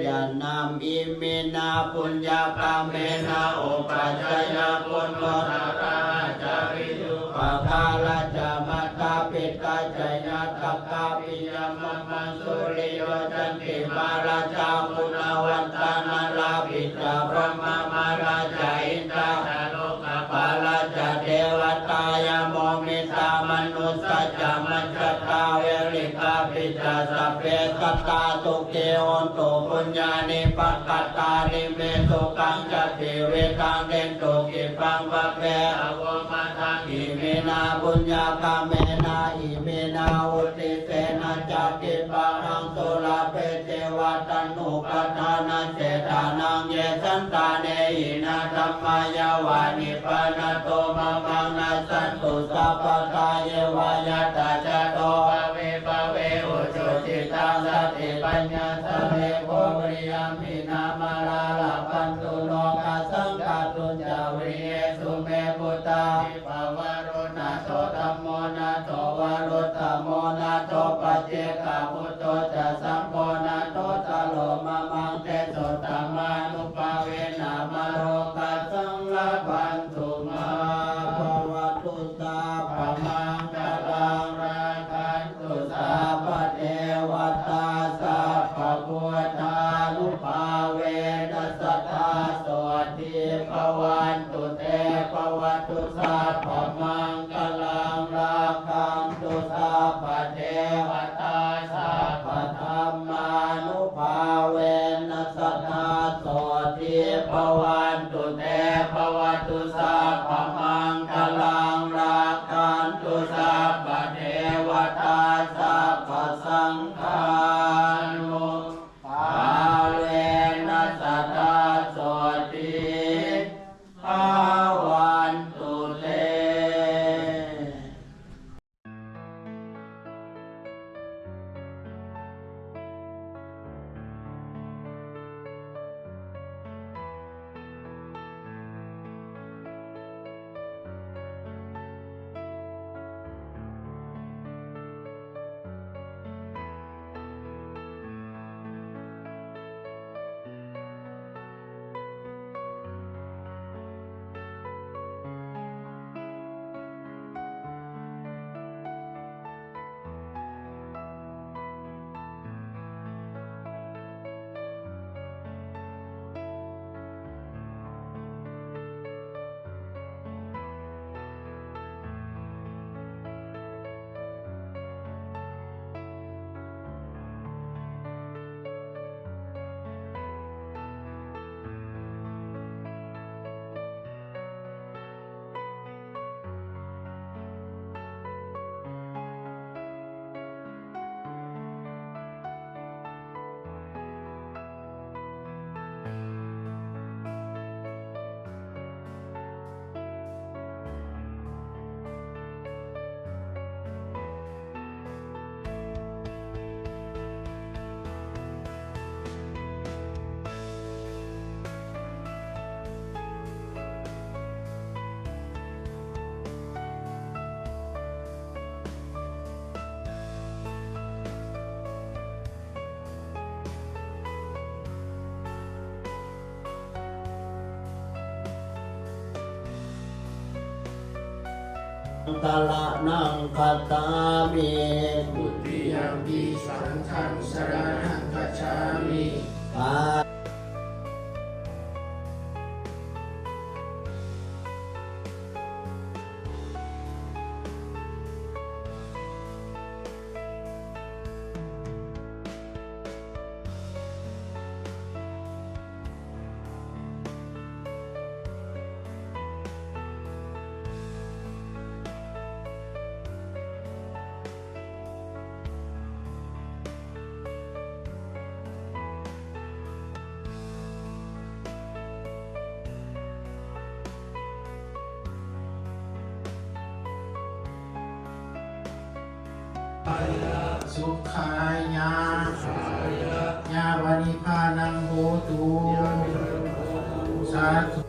ยานามิมินาปุญญากาเมนะอุปัจจยปุญโนทาราจาริยุปะคาลจามัตตาปิตาจยาตกาปิยมัมมังสุริโยจันติมาราชามุนาวันตานาลาปิตาพระมามาราชาอินทราโลกปาราชาเทวตายโมมิตามนุสสัจจมัจจตาเวริกาปิจาสพเพสัตตาตุเกโอนตุปุญญานิปัสสัตตานิเมสุกังจติเวตังเดนตุกิปังวะเปอวมาทังอิเมนาบุญญากาเมนาอิเมนาอุติเสนะจักติปังสุลาเปเทวตันนุปทานาเสตานังเยสันตาเนหินาธัมมายาวานิปานโตมะมังนาสันตุสัพพทาเยวายาตาจโตภะเวอุจุจิตังสติปัญญาสเวโภวริยามินามาลาลาปันตุโลกาสังฆาตุจาวิเยสุเมปุตตาภาวะโรนาโตธัมโมนาโตวารุตตโมนาโตปัจเจกาพุทโตจะสัมโพนาโตตะโลมะมังเตโสตัมมานุปาเวนะมะโรกัสสังลาภันตุมาภวตุสาภมังคลังราคันตุสาภเทวตาสัพพพุทธานุภาเวนัสสทธาโสติภวันตุเตภวตุสาภมังคลังราคันตุสาภเทวตาสัพพธรรมานุภาเวนัสสทธาโสติภวันตุเตภวตุสาภมังคลังราคันตุสาภเทวตาสัพพสังฆานุภาเวนัสสทธาโสติภวันตุเต ตละนังคตามิพุทธิยัมปิสังฆังสรณังคัจฉามิ สุขายายาวานิพานังโหตุสาธุ